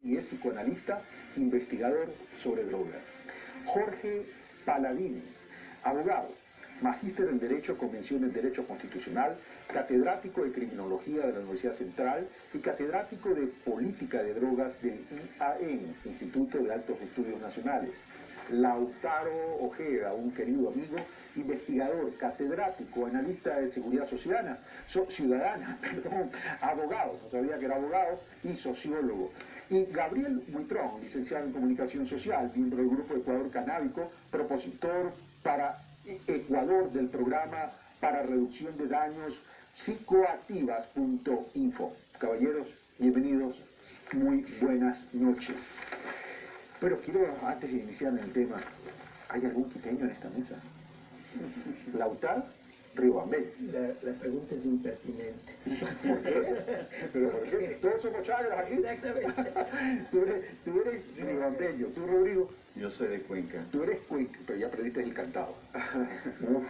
y es psicoanalista, investigador sobre drogas. Jorge Paladines, abogado, magíster en Derecho, Convención en Derecho Constitucional, catedrático de Criminología de la Universidad Central y catedrático de Política de Drogas del IAN, Instituto de Altos Estudios Nacionales. Lautaro Ojeda, un querido amigo, investigador, catedrático, analista de seguridad ciudadana, abogado, no sabía que era abogado, y sociólogo. Y Gabriel Buitrón, licenciado en Comunicación Social, miembro del Grupo Ecuador Canábico, propositor para Ecuador del programa para reducción de daños psicoactivas.info. Caballeros, bienvenidos, muy buenas noches. Pero quiero, antes de iniciar en el tema, ¿hay algún quiteño en esta mesa? Lautaro Riobambel. La pregunta es impertinente. ¿Por qué? ¿Pero por qué? ¿Todos somos chagras aquí? Exactamente. Tú eres riobambeño, ¿tú, Rodrigo? Yo soy de Cuenca. Tú eres Cuenca, pero ya aprendiste el cantado. Uf,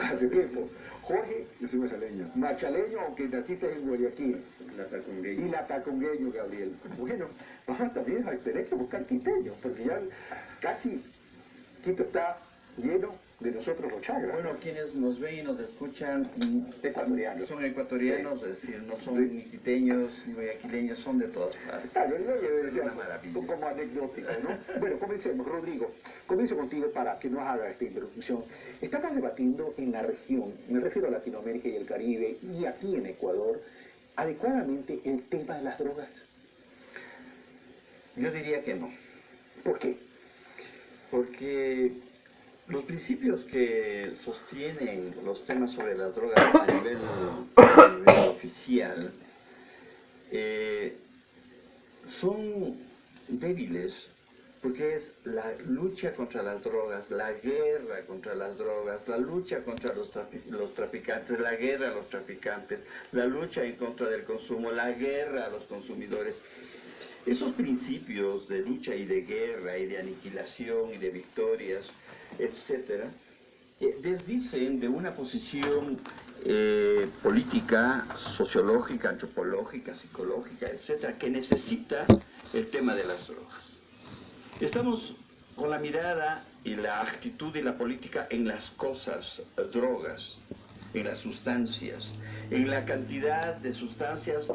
hace tiempo. Jorge, Yo soy macaleño. machaleño, aunque naciste en Guayaquil. Latacungueño. Y latacongueño, Gabriel. Bueno, vamos también a tener que buscar quiteños, porque ya casi Quito está lleno de nosotros los chagras. Bueno, quienes nos ven y nos escuchan Ecuatorianos. son ecuatorianos, es decir, no son ni quiteños ni guayaquileños, son de todas partes. Claro, yo Es una maravilla. como anecdótico, ¿no? Bueno, comencemos, Rodrigo. Comienzo contigo para que nos haga esta introducción. Estamos debatiendo en la región, me refiero a Latinoamérica y el Caribe, y aquí en Ecuador, adecuadamente el tema de las drogas. Yo diría que no, ¿Por qué? porque los principios que sostienen los temas sobre las drogas a nivel oficial son débiles, porque es la lucha contra las drogas, la guerra contra las drogas, la lucha contra los traficantes, la guerra a los traficantes, la lucha en contra del consumo, la guerra a los consumidores. Esos principios de lucha y de guerra y de aniquilación y de victorias, etcétera, desdicen de una posición política, sociológica, antropológica, psicológica, etcétera, que necesita el tema de las drogas. Estamos con la mirada y la actitud y la política en las cosas, drogas, en las sustancias, en la cantidad de sustancias,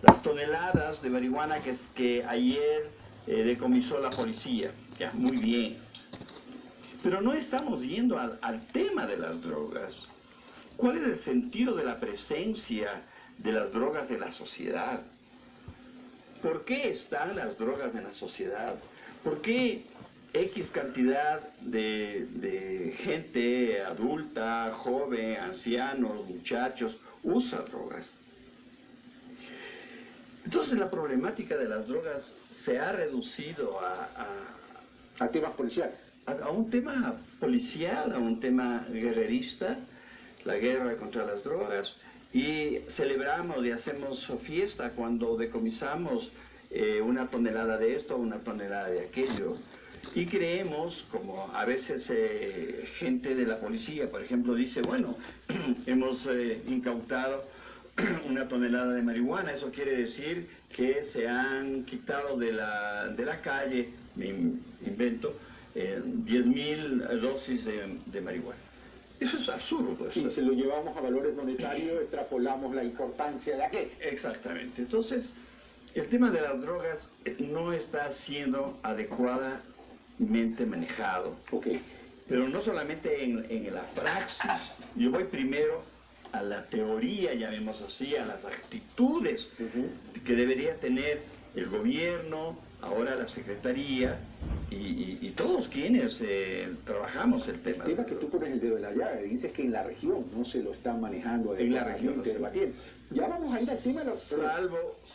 las toneladas de marihuana que ayer decomisó la policía. Ya, muy bien. Pero no estamos yendo al tema de las drogas. ¿Cuál es el sentido de la presencia de las drogas en la sociedad? ¿Por qué están las drogas en la sociedad? ¿Por qué X cantidad de gente adulta, joven, ancianos, muchachos, usa drogas? Entonces la problemática de las drogas se ha reducido A temas policiales. a un tema policial, a un tema guerrerista, la guerra contra las drogas, y celebramos y hacemos fiesta cuando decomisamos una tonelada de esto, una tonelada de aquello, y creemos, como a veces gente de la policía, por ejemplo, dice, bueno, hemos incautado una tonelada de marihuana, eso quiere decir que se han quitado de la calle, me invento, 10.000 dosis de marihuana. Eso es absurdo. Si se lo llevamos a valores monetarios, extrapolamos la importancia de aquello. Exactamente. Entonces, el tema de las drogas no está siendo adecuadamente manejado. Ok. Pero no solamente en la praxis. Yo voy primero a la teoría, llamemos así, a las actitudes que debería tener el gobierno, ahora la Secretaría y todos quienes trabajamos el tema. El tema que tú pones el dedo en la llaga, dices que en la región no se lo están manejando En la región, debatiendo. Ya vamos a ir al tema de los...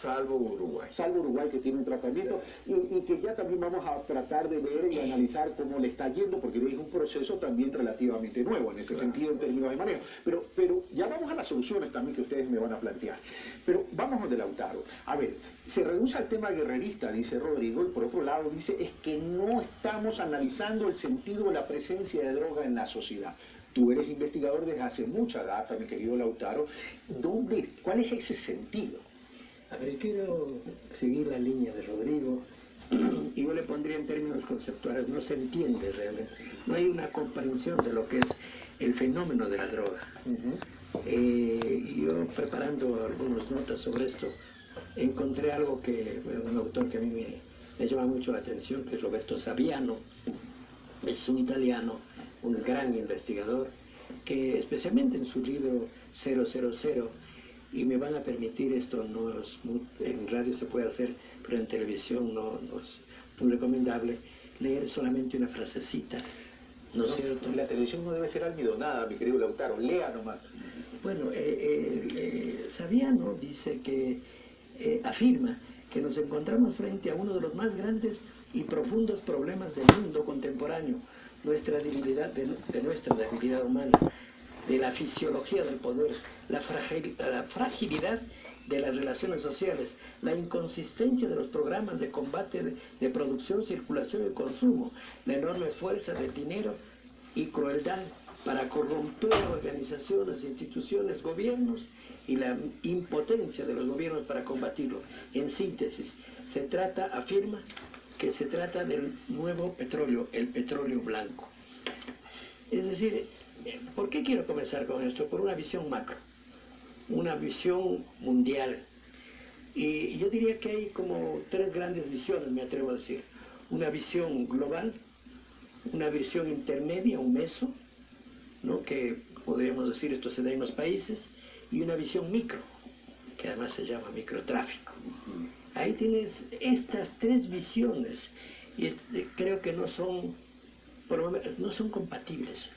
Salvo Uruguay. Salvo Uruguay, que tiene un tratamiento, y que ya también vamos a tratar de ver y analizar cómo le está yendo, porque es un proceso también relativamente nuevo en ese sentido, en términos de manejo. Pero ya vamos a las soluciones también que ustedes me van a plantear. Pero vamos de Lautaro. A ver, se reduce al tema guerrerista, dice Rodrigo, y por otro lado dice, es que no estamos analizando el sentido de la presencia de droga en la sociedad. Tú eres investigador desde hace mucha data, mi querido Lautaro. ¿Cuál es ese sentido? A ver, quiero seguir la línea de Rodrigo y yo le pondría en términos conceptuales, no se entiende realmente, no hay una comprensión de lo que es el fenómeno de la droga. Yo preparando algunas notas sobre esto, encontré algo que, un autor que a mí me llama mucho la atención, que es Roberto Saviano, es un italiano, un gran investigador, que especialmente en su libro 000, y me van a permitir esto, en radio se puede hacer, pero en televisión no es muy recomendable, leer solamente una frasecita, ¿no es cierto? La televisión no debe ser almidonada, mi querido Lautaro, lea nomás. Bueno, Saviano dice que, afirma que nos encontramos frente a uno de los más grandes y profundos problemas del mundo contemporáneo, nuestra debilidad, de nuestra debilidad humana, de la fisiología del poder, la fragilidad de las relaciones sociales, la inconsistencia de los programas de combate de producción, circulación y consumo, la enorme fuerza del dinero y crueldad para corromper organizaciones, instituciones, gobiernos y la impotencia de los gobiernos para combatirlo. En síntesis, afirma que se trata del nuevo petróleo, el petróleo blanco. Es decir, ¿por qué quiero comenzar con esto? Por una visión macro, una visión mundial. Y yo diría que hay como tres grandes visiones, me atrevo a decir. Una visión global, una visión intermedia, un meso, ¿no? Que podríamos decir esto se da en los países, y una visión micro, que además se llama microtráfico. Ahí tienes estas tres visiones, y creo que no son compatibles.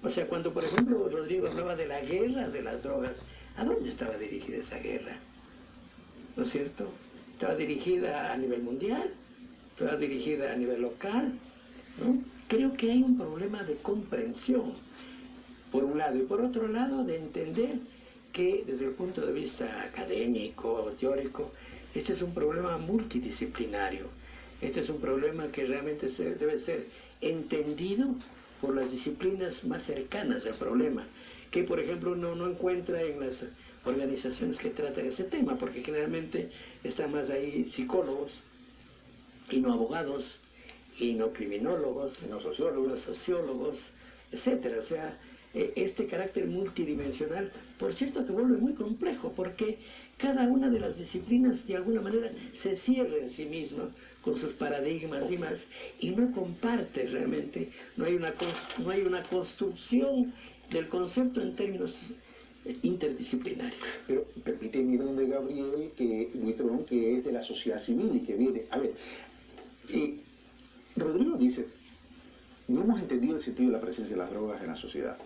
O sea, cuando por ejemplo Rodrigo hablaba de la guerra de las drogas, ¿a dónde estaba dirigida esa guerra? ¿No es cierto? Estaba dirigida a nivel mundial, estaba dirigida a nivel local, ¿no? Creo que hay un problema de comprensión, por un lado, y por otro lado de entender que desde el punto de vista académico, teórico, este es un problema multidisciplinario. Este es un problema que realmente debe ser entendido por las disciplinas más cercanas al problema, que por ejemplo no encuentra en las organizaciones que tratan ese tema, porque generalmente están más ahí psicólogos y no abogados, y no criminólogos, no sociólogos, etcétera. O sea, este carácter multidimensional, por cierto, que vuelve muy complejo, porque cada una de las disciplinas de alguna manera se cierra en sí misma con sus paradigmas y más, y no comparte realmente, no hay una construcción del concepto en términos interdisciplinarios. Pero permíteme, don de Gabriel, que es de la sociedad civil y que viene, a ver, Rodrigo dice, no hemos entendido el sentido de la presencia de las drogas en la sociedad.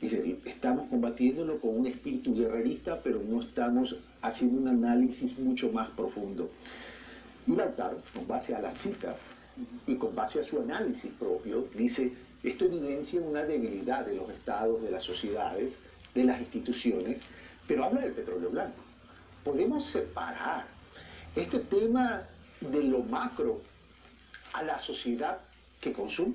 Dice, estamos combatiéndolo con un espíritu guerrerista, pero no estamos haciendo un análisis mucho más profundo. Y Lautaro, con base a la cita y con base a su análisis propio, dice, esto evidencia una debilidad de los estados, de las sociedades, de las instituciones, pero habla del petróleo blanco. Podemos separar este tema de lo macro a la sociedad que consume.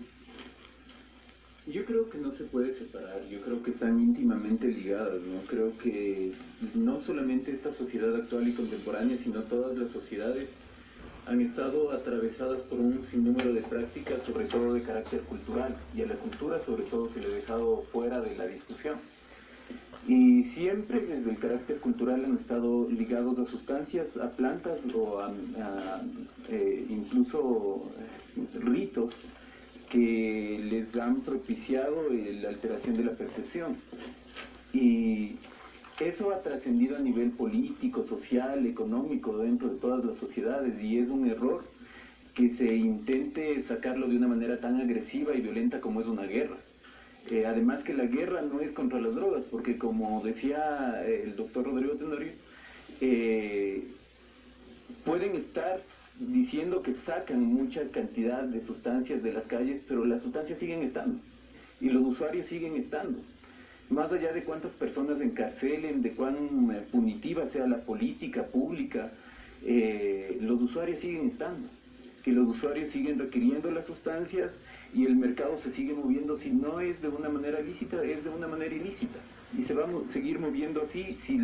Yo creo que no se puede separar, yo creo que están íntimamente ligadas, ¿no? Creo que no solamente esta sociedad actual y contemporánea, sino todas las sociedades han estado atravesadas por un sinnúmero de prácticas, sobre todo de carácter cultural, y a la cultura sobre todo se le ha dejado fuera de la discusión. Y siempre desde el carácter cultural han estado ligados a sustancias, a plantas o a incluso ritos que les han propiciado la alteración de la percepción. Y eso ha trascendido a nivel político, social, económico dentro de todas las sociedades, y es un error que se intente sacarlo de una manera tan agresiva y violenta como es una guerra. Además que la guerra no es contra las drogas, porque como decía el doctor Rodrigo Tenorio, pueden estar diciendo que sacan mucha cantidad de sustancias de las calles, pero las sustancias siguen estando y los usuarios siguen estando. Más allá de cuántas personas encarcelen, de cuán punitiva sea la política pública, los usuarios siguen estando, que los usuarios siguen requiriendo las sustancias y el mercado se sigue moviendo, si no es de una manera lícita, es de una manera ilícita. y se va a seguir moviendo así si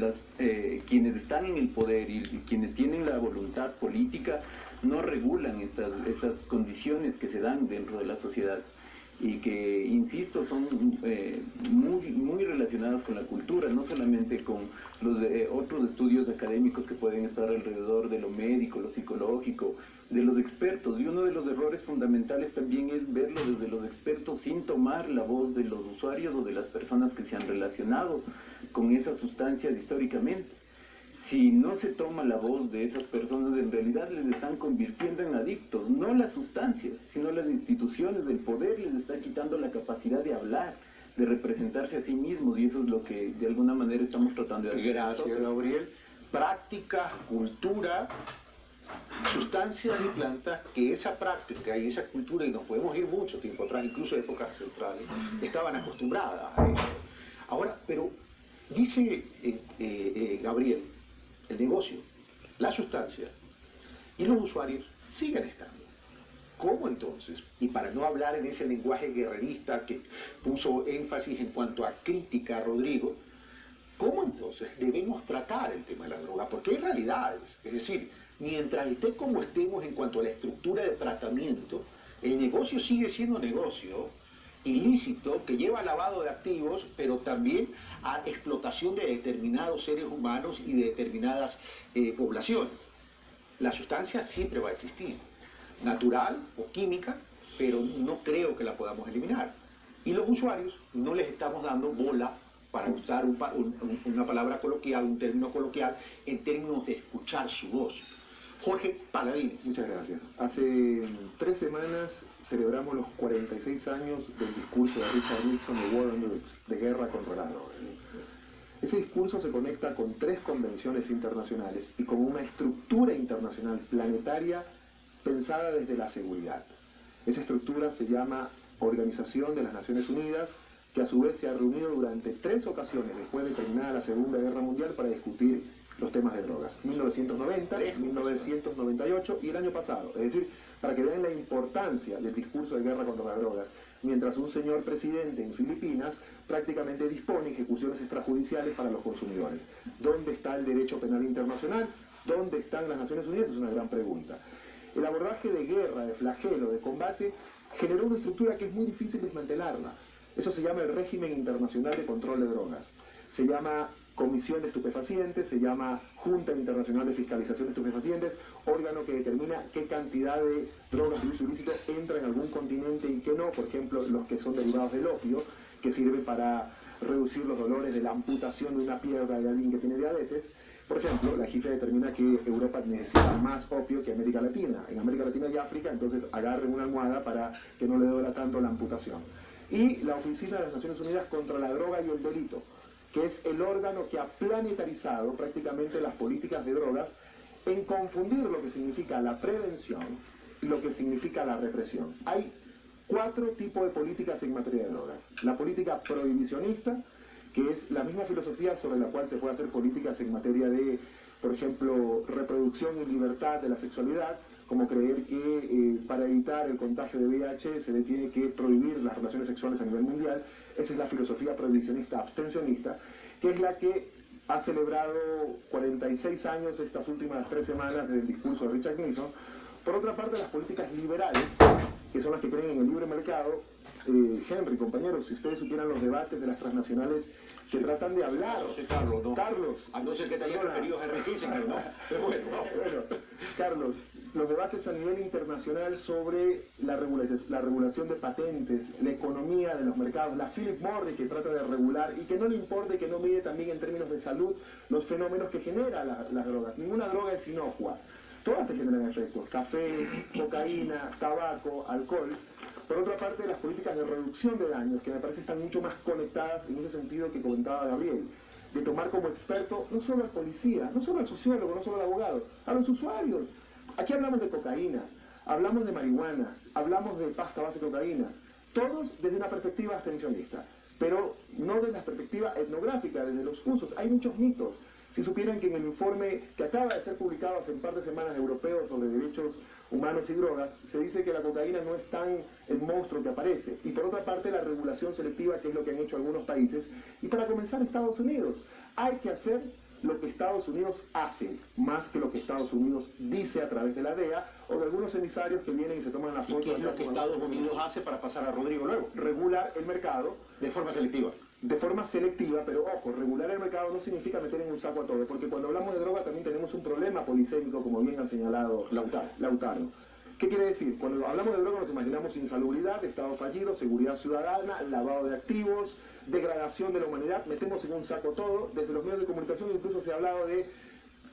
quienes están en el poder y quienes tienen la voluntad política no regulan estas condiciones que se dan dentro de la sociedad y que, insisto, son muy relacionadas con la cultura, no solamente con los otros estudios académicos que pueden estar alrededor de lo médico, lo psicológico, de los expertos. Y uno de los errores fundamentales también es verlo desde los expertos sin tomar la voz de los usuarios o de las personas que se han relacionado con esas sustancias históricamente. Si no se toma la voz de esas personas, en realidad les están convirtiendo en adictos, no las sustancias, sino las instituciones del poder les está quitando la capacidad de hablar, de representarse a sí mismos, y eso es lo que de alguna manera estamos tratando de hacer. Gracias, Gabriel. Práctica, cultura, sustancias y plantas, que esa práctica y esa cultura, y nos podemos ir mucho tiempo atrás, incluso épocas centrales, estaban acostumbradas a eso. Ahora, pero dice Gabriel, el negocio, la sustancia y los usuarios siguen estando. ¿Cómo entonces? Y para no hablar en ese lenguaje guerrerista que puso énfasis en cuanto a crítica a Rodrigo, ¿cómo entonces debemos tratar el tema de la droga? Porque hay realidades, es decir, mientras esté como estemos en cuanto a la estructura de tratamiento, el negocio sigue siendo negocio ilícito que lleva a lavado de activos, pero también a explotación de determinados seres humanos y de determinadas poblaciones. La sustancia siempre va a existir, natural o química, pero no creo que la podamos eliminar. Y los usuarios no les estamos dando bola, para usar una palabra coloquial, un término coloquial, en términos de escuchar su voz. Jorge Paladín. Muchas gracias. Hace 3 semanas celebramos los 46 años del discurso de Richard Nixon de War on Drugs, de guerra contra las drogas. Ese discurso se conecta con 3 convenciones internacionales y con una estructura internacional planetaria pensada desde la seguridad. Esa estructura se llama Organización de las Naciones Unidas, que a su vez se ha reunido durante 3 ocasiones después de terminada la Segunda Guerra Mundial para discutir los temas de drogas. 1990, 1998 y el año pasado. Es decir, para que vean la importancia del discurso de guerra contra las drogas, mientras un señor presidente en Filipinas prácticamente dispone ejecuciones extrajudiciales para los consumidores. ¿Dónde está el derecho penal internacional? ¿Dónde están las Naciones Unidas? Es una gran pregunta. El abordaje de guerra, de flagelo, de combate, generó una estructura que es muy difícil desmantelarla. Eso se llama el Régimen Internacional de Control de Drogas. Se llama Comisión de Estupefacientes, se llama Junta Internacional de Fiscalización de Estupefacientes, órgano que determina qué cantidad de drogas de uso ilícito entra en algún continente y qué no, por ejemplo, los que son derivados del opio, que sirve para reducir los dolores de la amputación de una pierna de alguien que tiene diabetes. Por ejemplo, la cifra determina que Europa necesita más opio que América Latina. En América Latina y África, entonces agarren una almohada para que no le duela tanto la amputación. Y la Oficina de las Naciones Unidas contra la Droga y el Delito, que es el órgano que ha planetarizado prácticamente las políticas de drogas en confundir lo que significa la prevención y lo que significa la represión. Hay 4 tipos de políticas en materia de drogas. La política prohibicionista, que es la misma filosofía sobre la cual se puede hacer políticas en materia de, por ejemplo, reproducción y libertad de la sexualidad, como creer que para evitar el contagio de VIH se le tiene que prohibir las relaciones sexuales a nivel mundial. Esa es la filosofía prohibicionista abstencionista, que es la que ha celebrado 46 años estas últimas 3 semanas del discurso de Richard Nixon. Por otra parte, las políticas liberales, que son las que creen en el libre mercado. Henry, compañeros, si ustedes supieran los debates de las transnacionales que tratan de hablar. No sé, Carlos, no. Carlos. A no ser que te haya referido a Henry Kissinger, ¿no? Pero bueno, Carlos, los debates a nivel internacional sobre la regulación de patentes, la economía de los mercados, la Philip Morris que trata de regular y que no le importa y que no mide también en términos de salud los fenómenos que genera las drogas. Ninguna droga es inocua. Todas te generan efectos: café, cocaína, tabaco, alcohol. Por otra parte, las políticas de reducción de daños, que me parece están mucho más conectadas en ese sentido que comentaba Gabriel, de tomar como experto no solo al policía, no solo al sociólogo, no solo al abogado, a los usuarios. Aquí hablamos de cocaína, hablamos de marihuana, hablamos de pasta base de cocaína, todos desde una perspectiva abstencionista, pero no desde la perspectiva etnográfica, desde los usos. Hay muchos mitos. si supieran que en el informe que acaba de ser publicado hace un par de semanas europeo sobre derechos humanos y drogas, se dice que la cocaína no es tan el monstruo que aparece. Y por otra parte, la regulación selectiva, que es lo que han hecho algunos países. Y para comenzar, Estados Unidos. Hay que hacer lo que Estados Unidos hace, más que lo que Estados Unidos dice a través de la DEA o de algunos emisarios que vienen y se toman la foto. ¿Y qué es lo que Estados Unidos hace para pasar a Rodrigo luego? Regular el mercado. De forma selectiva. De forma selectiva, pero ojo, regular el mercado no significa meter en un saco a todo, porque cuando hablamos de droga también tenemos un problema polisémico, como bien ha señalado Lautaro. ¿Qué quiere decir? Cuando hablamos de droga nos imaginamos insalubridad, estado fallido, seguridad ciudadana, lavado de activos, degradación de la humanidad, metemos en un saco todo. Desde los medios de comunicación incluso se ha hablado de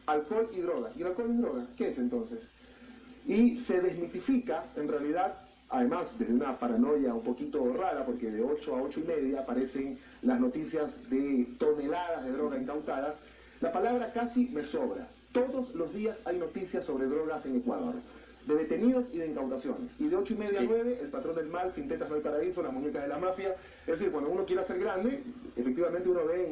alcohol y droga. ¿Y el alcohol y droga? ¿Qué es entonces? Y se desmitifica, en realidad, además desde una paranoia un poquito rara, porque de 8 a 8 y media aparecen las noticias de toneladas de droga incautadas. La palabra casi me sobra. Todos los días hay noticias sobre drogas en Ecuador, de detenidos y de incautaciones. Y de 8 y media a 9, el patrón del mal, Quintetas no hay paraíso, las muñecas de la mafia. Es decir, cuando uno quiere ser grande, efectivamente uno ve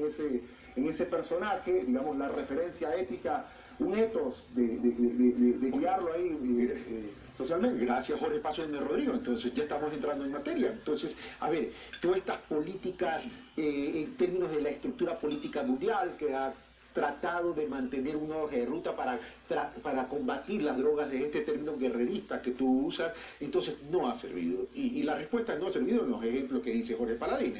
en ese personaje, digamos, la referencia ética, un ethos de guiarlo ahí socialmente. Gracias, Jorge Paso de Rodrigo. Entonces ya estamos entrando en materia. Entonces, a ver, todas estas políticas en términos de la estructura política mundial que ha tratado de mantener una hoja de ruta para combatir las drogas de este término guerrerista que tú usas, entonces no ha servido. Y la respuesta no ha servido en los ejemplos que dice Jorge Paladín.